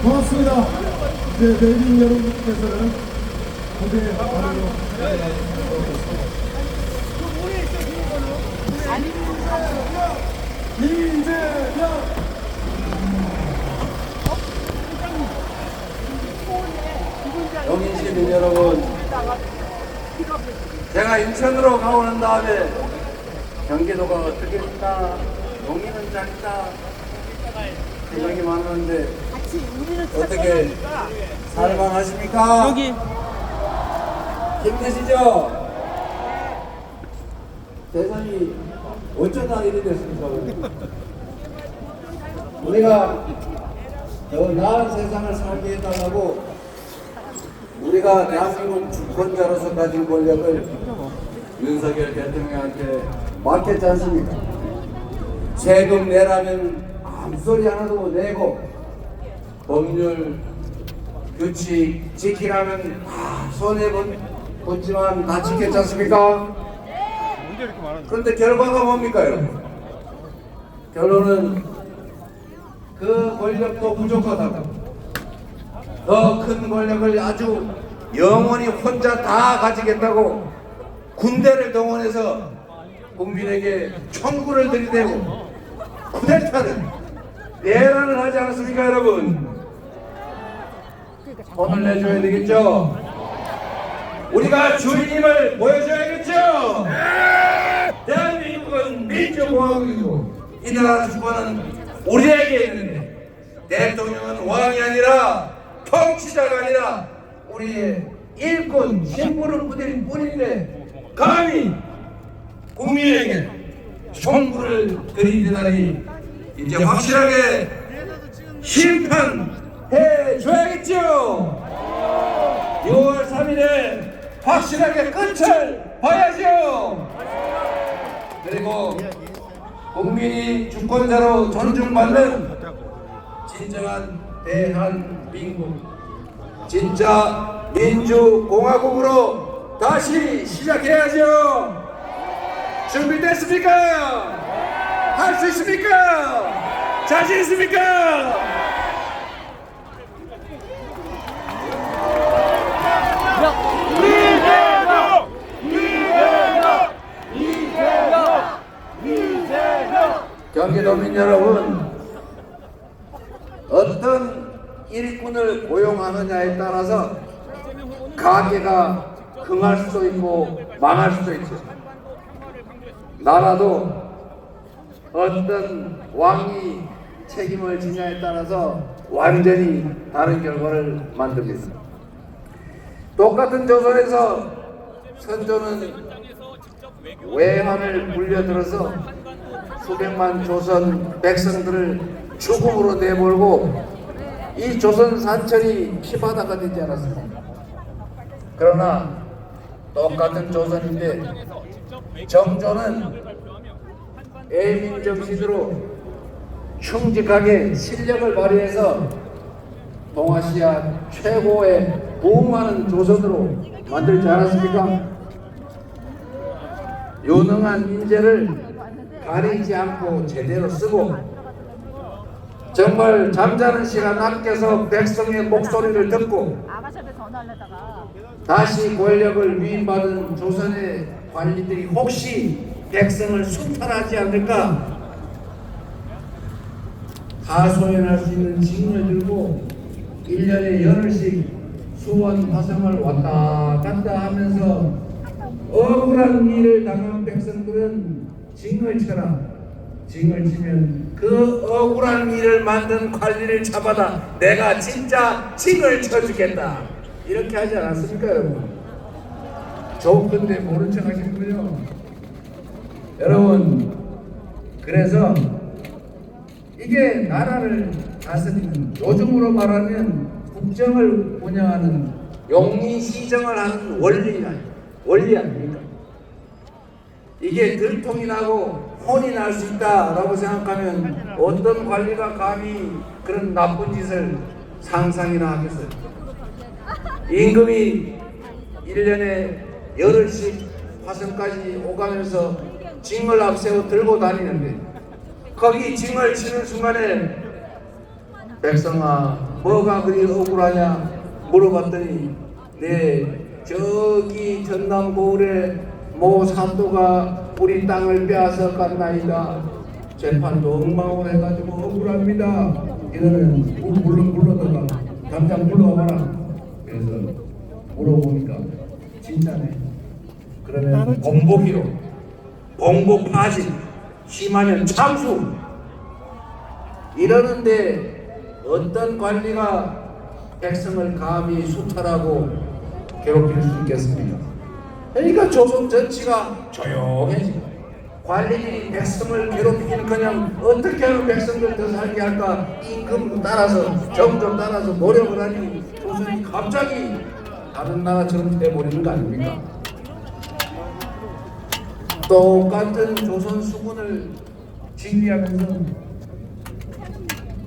고맙습니다. 이제 내빈 여러분께서는 무대 아래로 이재명 여기 시민 여러분, 제가 인천으로 가오는 다음에 경기도가 어떻게 있나, 용인은 잘 있다 생각이 많았는데 어떻게 살만하십니까? 여기 힘드시죠? 세상이 어쩌다 이리 됐습니까? 우리가 더 나은 세상을 살게 해달라고 우리가 대한민국 주권자로서 가진 권력을 윤석열 대통령한테 맡겼지 않습니까? 세금 내라면 아무 소리 하나도 내고, 법률 규칙 지키라면 다 손해봤지만 다 지켰지 않습니까? 그런데 결과가 뭡니까, 여러분? 결론은 그 권력도 부족하다고, 더 큰 권력을 아주 영원히 혼자 다 가지겠다고 군대를 동원해서 국민에게 총구를 들이대고 쿠데타를 내란을 하지 않았습니까, 여러분? 돈을 내줘야 되겠죠? 우리가 주인임을 보여줘야겠죠? 대한민국은 민주공화국이고 이 나라 주권은 우리에게 있는데, 대통령은 왕이 아니라 통치자가 아니라 우리의 일꾼 신부를 부릴 뿐인데 감히 국민에게 총구를 들이대다니 이제 확실하게 심판해 줘야겠죠. 6월 3일에 확실하게 끝을 봐야죠. 그리고 국민이 주권자로 존중받는 진정한 대한민국, 진짜 민주공화국으로 다시 시작해야죠. 준비됐습니까? 할 수 있습니까? 자신 있습니까? 경기도민 여러분, 어떤 일꾼을 고용하느냐에 따라서 가게가 흥할 수도 있고 망할 수도 있죠. 나라도 어떤 왕이 책임을 지냐에 따라서 완전히 다른 결과를 만듭니다. 똑같은 조선에서 선조는 외환을 물려들어서 수백만 조선 백성들을 죽음으로 내몰고 이 조선 산천이 피바다가 되지 않았습니까? 그러나 똑같은 조선인데 정조는 애민정신으로 충직하게 실력을 발휘해서 동아시아 최고의 부흥하는 조선으로 만들지 않았습니까? 유능한 인재를 가리지 않고 제대로 쓰고 정말 잠자는 시간 아껴서 백성의 목소리를 듣고 다시 권력을 위임받은 조선의 관리들이 혹시 백성을 수탈하지 않을까 하소연할 수 있는 징을 들고 1년에 열흘씩 수원 화성을 왔다 갔다 하면서 억울한 일을 당한 백성들은 징을 쳐라. 징을 치면 그 억울한 일을 만든 관리를 잡아다 내가 진짜 징을 쳐주겠다. 이렇게 하지 않았습니까, 여러분? 좋은데 모른 척 하시는군요. 여러분, 그래서 이게 나라를 다스리는, 요즘으로 말하면 국정을 운영하는 용리시정을 하는 원리 아닙니까? 이게 들통이 나고 혼이 날 수 있다라고 생각하면 어떤 관리가 감히 그런 나쁜 짓을 상상이나 하겠어요? 임금이 1년에 열흘씩 화성까지 오가면서 징을 앞세워 들고 다니는데 거기 징을 치는 순간에 백성아 뭐가 그리 억울하냐 물어봤더니 저기 전남 고을에 모 사또가 우리 땅을 빼앗아 갔나이다. 재판도 엉망으로 해가지고 억울합니다. 이거는 불러다가 당장 불러와라. 그래서 물어보니까 진짜네. 그러면 공복이로 공복 파실 심하면 참수 이러는데 어떤 관리가 백성을 감히 수탈하고 괴롭힐 수 있겠습니까? 그러니까 조선 정치가 조용해지고 관리들이 백성을 괴롭히는커녕 어떻게 하면 백성들 더 살게 할까 임금 따라서 점점 따라서 노력을 하니 조선이 갑자기 다른 나라처럼 돼버리는 거 아닙니까? 똑같은 조선 수군을 지휘하면서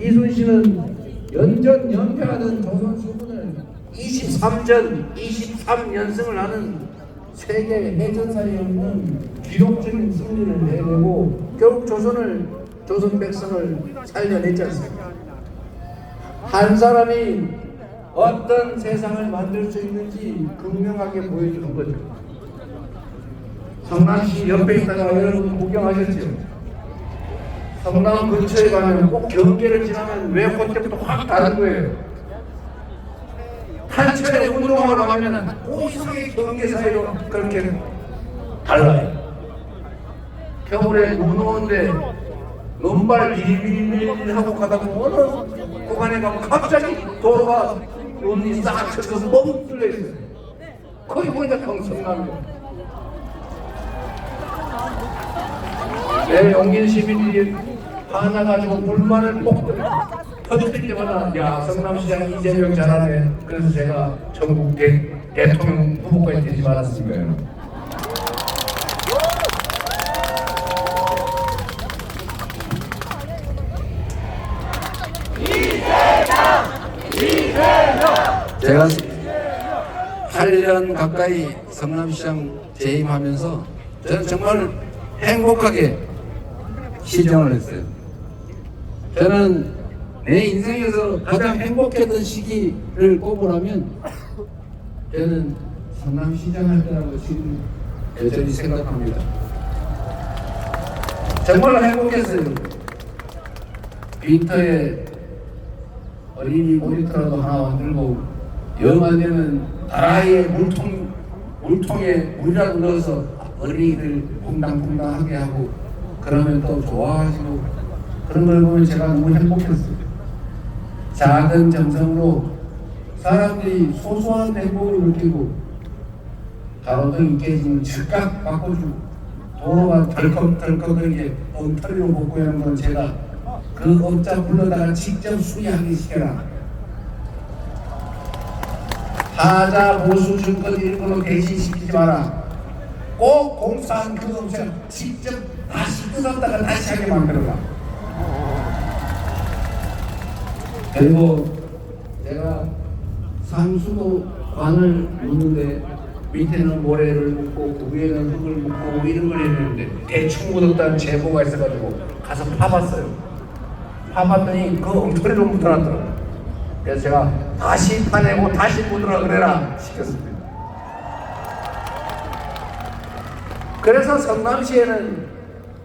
이순신은 연전연패하는 조선 수군을 23연승을 하는 세계 해전사에 없는 기록적인 승리를 내내고 결국 조선 백성을 살려냈지 않습니까? 한 사람이 어떤 세상을 만들 수 있는지 극명하게 보여주는 거죠. 성남시 옆에 있다가 여러분 구경하셨죠? 성남 근처에 가면 꼭 경계를 지나면 외포 때부터 확 다른 거예요. 한철에 운동하러 가면은 고이상의 경계 사이로 그렇게 달라요. 겨울에 눈 오는데 눈발 비리비리 하고 가다 보면 어느 구간에 가면 갑자기 도로가 눈이 싹 쳐서 멍 뚫려 있어요. 거기 보니까 경성남이에요. 내 용인 시민들이 화나가지고 불만을 터뜨릴 때마다 야 성남시장 이재명 잘하네. 그래서 제가 전국 대통령 후보까지 되지 말았습니다. 제가 8년 가까이 성남시장 재임하면서 저는 정말 행복하게 시정을 했어요. 저는 내 인생에서 가장 행복했던 시기를 꼽으라면 저는 성남시장 할 때라고 지금 여전히 생각합니다. 정말 행복했어요. 빈터에 어린이 놀이터라도 하나 만들고 영화되면 다라이에 물통에 물이라도 넣어서 어린이들 퐁당퐁당하게 하고 그러면 또 좋아하시고 그런 걸 보면 제가 너무 행복했어요. 작은 정성으로 사람들이 소소한 행복을 느끼고 가로등이 깨지면 즉각 바꿔주고 도로가 덜컥덜컥하게 엉터리로 먹고 있는 건 제가 그 업자 불러다가 직접 수리하기 시켜라. 하자 보수 증권 일부러 대신시키지 마라. 꼭 공사한 그 업자 직접 다시 뜯었다가 다시 하게 만들어라. 그리고 제가 상수도 관을 묻는데 밑에는 모래를 묻고 그 위에는 흙을 묻고 이런 걸 했는데 대충 묻었다는 제보가 있어가지고 가서 파봤어요. 파봤더니 그 엉터리로 묻어놨더라고요. 그래서 제가 다시 파내고 다시 묻으라 그래라 시켰습니다. 그래서 성남시에는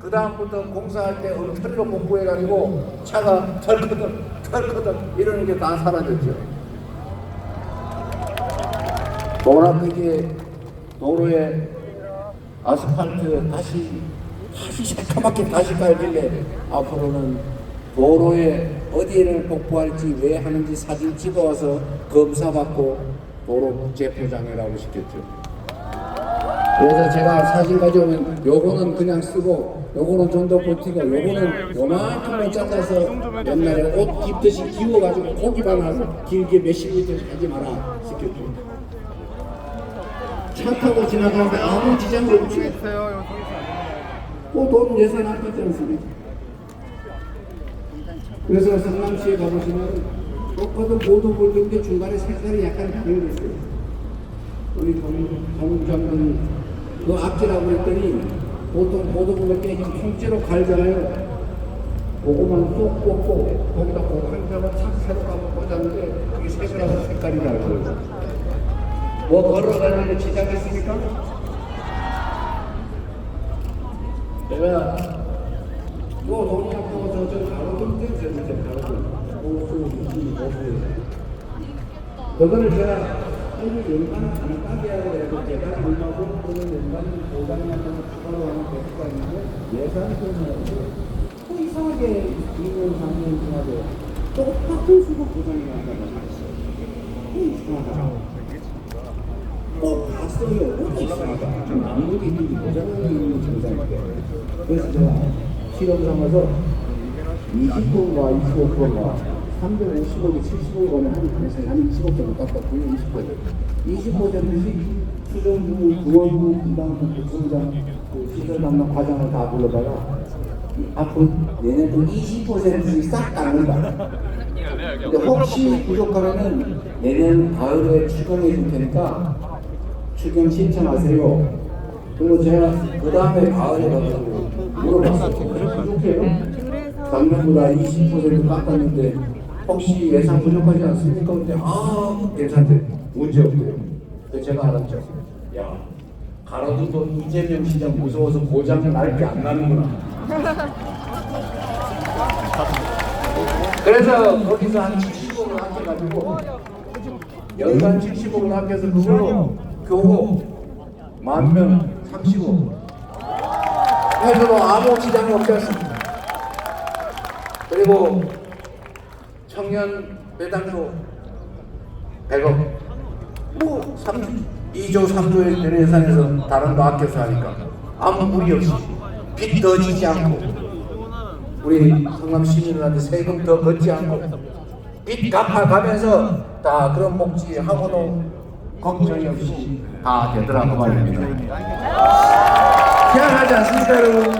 그 다음부터 공사할 때 엉터리로 복구해가지고 차가 털커덕 이러는 게 다 사라졌죠. 노란색의 도로에 아스팔트 다시 새까맣게 다시 깔길래 앞으로는 도로에 어디를 복구할지 왜 하는지 사진 찍어와서 검사받고 도로 국제표장이라고 시켰죠. 그래서 제가 사진 가져오면 요거는 그냥 쓰고 요거는 좀 더 버티고 요거는 요만큼만 잘라서 옛날에 옷 입듯이 기워가지고 고기만 하고 길게 몇십 미터씩 하지 마라 시켰죠. 차 타고 지나가는데 아무 지장이 없지. 돈 예산 아깝지 않습니까? 그래서 성남시에 가보시면 똑같은 보도 볼던데 중간에 색깔이 약간 다른 게 있어요. 우리 정장군 그 앞지라고 했더니 보통 보도본을 빼기 통째로 갈잖아요. 그거만 쏙 뽑고 거기다 한 장을 착 새로 감아 꽂았는데 시간이라고. 뭐 걸어가지고 지장했습니까? 내가 뭐 돈이 아까워 저쪽 가로등 떼서 가로등 오수 이지 오수 그거를 제가 오늘 연간 단가게 하고 제가 얼마고 그러면 연간 보장하는 추가로 하는 대수가 있는데 예산편이라고 또 이상하게 이런 장면 중하고 똑같은 수급 보장이 나온다고 또 이상하다. 봤어요. 이상하다. 아무리 보장하는 있는 정상인데 그래서 제가 실험 삼아서 20%가 25%가 350억이 70억 원에 한 그래서 한 20억 정도 깎았고요. 20%씩 수정부, 구원부, 부당부, 부총장, 시설 담당 과장을 다 불러다가 앞으로 얘네도 20%씩 싹 깎는다. 근데 혹시 부족하면은 내년 가을에 추경해 줄 테니까 추경 신청하세요. 그리고 제가 그 다음에 가을에 가서 물어봤어요. 부족해요? 작년보다 20% 깎았는데 혹시 예산 부족하지 않습니까? 근데 괜찮대. 문제 없대요. 그래서 제가 알았죠. 야, 가로등도 이재명 시장 무서워서 고장이 날게 안 나는구나. 그래서 거기서 한 70억을 아껴가지고 연간 70억을 아껴서 그걸로 교고 10,000명 30억 해서도 아무 지장이 없지 않습니다. 그리고 청년 배당도 100억 뭐 2조 3조에 되는 예산에서 다른 거 아껴서 하니까 아무 무리 없이 빚 더 지지 않고 우리 성남 시민들한테 세금 더 걷지 않고 빚 갚아가면서 다 그런 복지하고도 걱정이 없이 다 되더라고 말입니다. 희한하지 않습니까 여러분?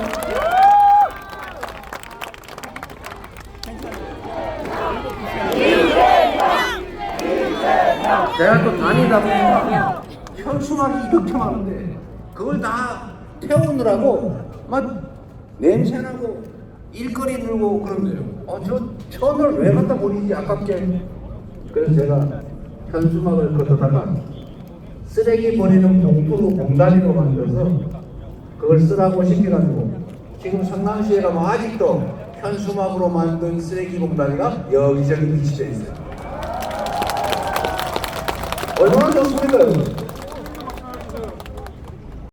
제가 또 다니다 보니까 현수막이 이렇게 많은데 그걸 다 태우느라고 막 냄새나고 일거리 들고 그런데요. 저 천을 왜 갖다 버리지 아깝게. 그래서 제가 현수막을 걷어다가 쓰레기 버리는 봉투로 봉다리로 만들어서 그걸 쓰라고 시켜가지고 지금 성남시에 가면 아직도 현수막으로 만든 쓰레기 봉다리가 여기저기 위치되어 있어요. 얼마나 좋습니까?